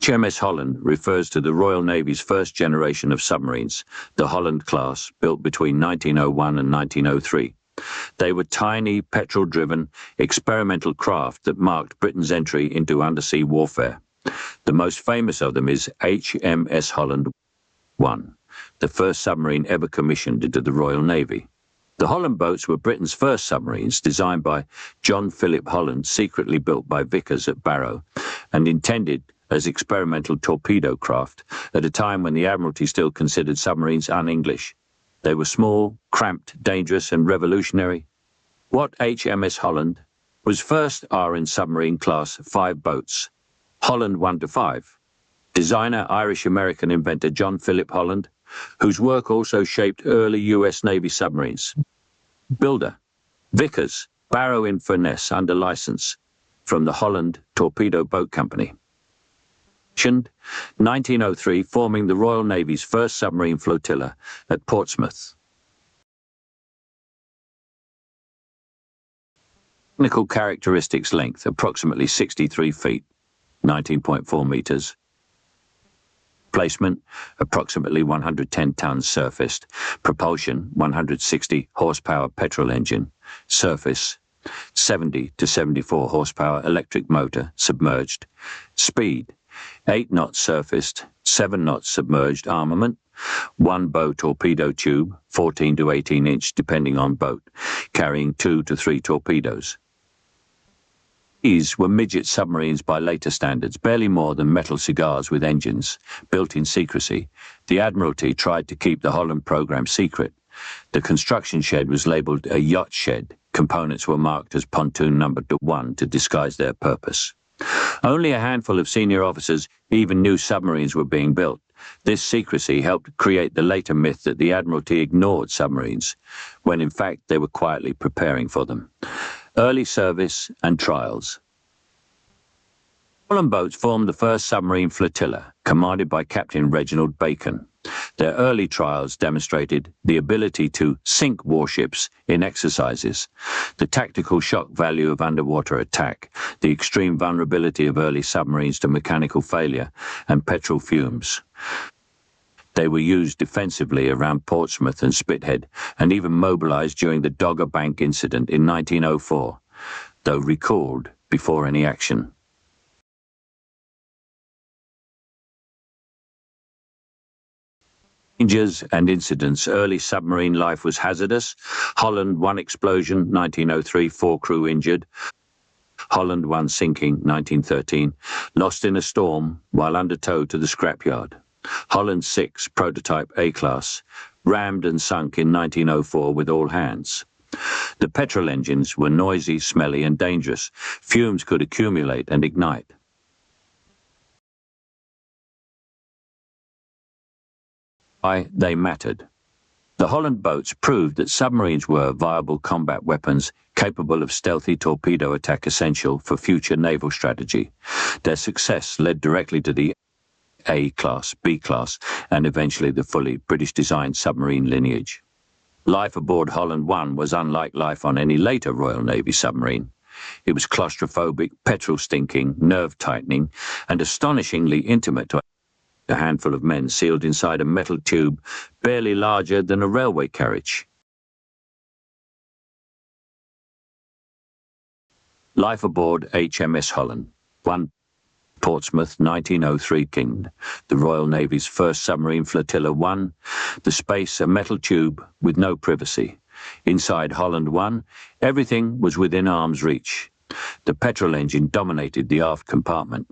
HMS Holland refers to the Royal Navy's first generation of submarines, the Holland class, built between 1901 and 1903. They were tiny, petrol-driven, experimental craft that marked Britain's entry into undersea warfare. The most famous of them is HMS Holland I, the first submarine ever commissioned into the Royal Navy. The Holland boats were Britain's first submarines, designed by John Philip Holland, secretly built by Vickers at Barrow, and intended as experimental torpedo craft at a time when the Admiralty still considered submarines un-English. They were small, cramped, dangerous, and revolutionary. What HMS Holland was first are in submarine class 5 boats, Holland 1-5. Designer Irish-American inventor John Philip Holland, whose work also shaped early US Navy submarines. Builder Vickers, Barrow-in-Furness under license from the Holland Torpedo Boat Company. 1903, forming the Royal Navy's first submarine flotilla at Portsmouth. Technical characteristics: length approximately 63 feet, 19.4 meters. Placement approximately 110 tons surfaced. Propulsion 160 horsepower petrol engine. Surface 70 to 74 horsepower electric motor submerged. Speed 8 knots surfaced, 7 knots submerged. Armament 1 bow torpedo tube, 14 to 18 inch depending on boat, carrying 2 to 3 torpedoes. These were midget submarines by later standards, barely more than metal cigars with engines. Built in secrecy, the Admiralty tried to keep the Holland program secret. The construction shed was labelled a yacht shed. Components were marked as pontoon number 1 to disguise their purpose. Only a handful of senior officers even knew submarines were being built. This secrecy helped create the later myth that the Admiralty ignored submarines, when in fact they were quietly preparing for them. Early service and trials. Holland boats formed the first submarine flotilla, commanded by Captain Reginald Bacon. Their early trials demonstrated the ability to sink warships in exercises, the tactical shock value of underwater attack, the extreme vulnerability of early submarines to mechanical failure and petrol fumes. They were used defensively around Portsmouth and Spithead, and even mobilized during the Dogger Bank incident in 1904, though recalled before any action. Dangers and incidents. Early submarine life was hazardous. Holland 1 explosion, 1903, 4 crew injured. Holland 1 sinking, 1913, lost in a storm while under tow to the scrapyard. Holland 6, prototype A-class, rammed and sunk in 1904 with all hands. The petrol engines were noisy, smelly, and dangerous. Fumes could accumulate and ignite. Why they mattered. The Holland boats proved that submarines were viable combat weapons capable of stealthy torpedo attack, essential for future naval strategy. Their success led directly to the A-class, B-class, and eventually the fully British-designed submarine lineage. Life aboard Holland 1 was unlike life on any later Royal Navy submarine. It was claustrophobic, petrol-stinking, nerve-tightening, and astonishingly intimate to a handful of men sealed inside a metal tube barely larger than a railway carriage. Life aboard HMS Holland 1, Portsmouth, 1903, King. The Royal Navy's first submarine flotilla. 1. The space, a metal tube with no privacy. Inside Holland 1, everything was within arm's reach. The petrol engine dominated the aft compartment.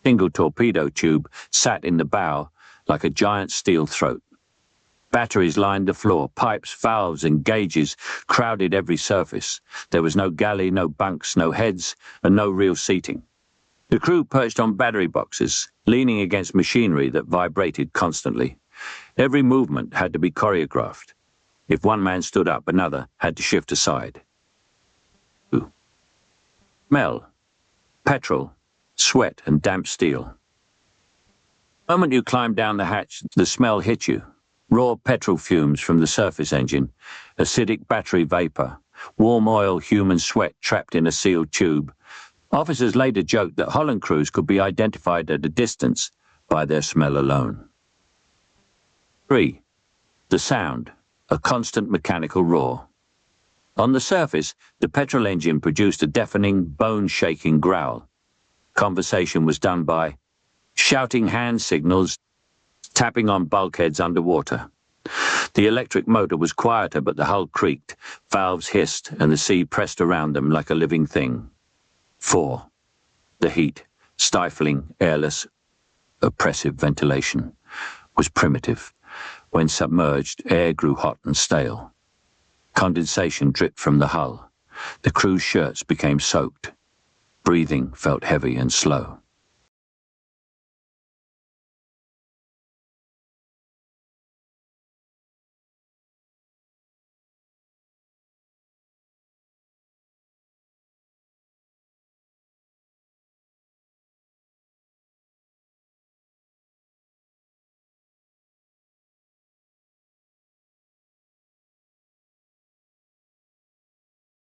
Single torpedo tube sat in the bow like a giant steel throat. Batteries lined the floor. Pipes, valves, and gauges crowded every surface. There was no galley, no bunks, no heads, and no real seating. The crew perched on battery boxes, leaning against machinery that vibrated constantly. Every movement had to be choreographed. If one man stood up, another had to shift aside. Smell. Petrol, sweat, and damp steel. The moment you climbed down the hatch, the smell hit you. Raw petrol fumes from the surface engine, acidic battery vapor, warm oil, human sweat trapped in a sealed tube, Officers later joked that Holland crews could be identified at a distance by their smell alone. 3. The sound, a constant mechanical roar. On the surface, the petrol engine produced a deafening, bone-shaking growl. Conversation was done by shouting hand signals, tapping on bulkheads underwater. The electric motor was quieter, but the hull creaked, valves hissed, and the sea pressed around them like a living thing. 4. The heat, stifling, airless, oppressive ventilation, was primitive. When submerged, air grew hot and stale. Condensation dripped from the hull. The crew's shirts became soaked. Breathing felt heavy and slow.